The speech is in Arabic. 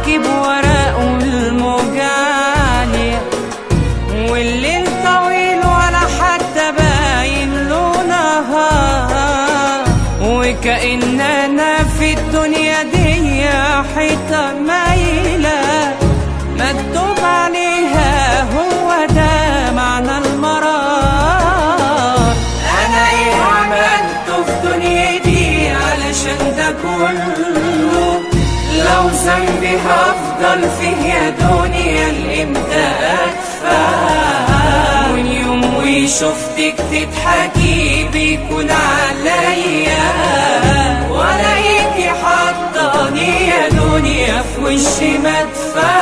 عواكب ورق والموجانية، والليل طويل ولا حتى باين له نهار، وكأننا في الدنيا دي حيطة مايلة مكتوب عليها هو ده معنى المرار. أنا إيه عملته في دنيتي علشان ده كله؟ لو ذنبي هفضل فيه يا دنيا لإمتى أدفع؟ من يوم وشفتك تضحكي بيكون عليا، ولاقيكي حطاني يا دنيا في وشي مدفع.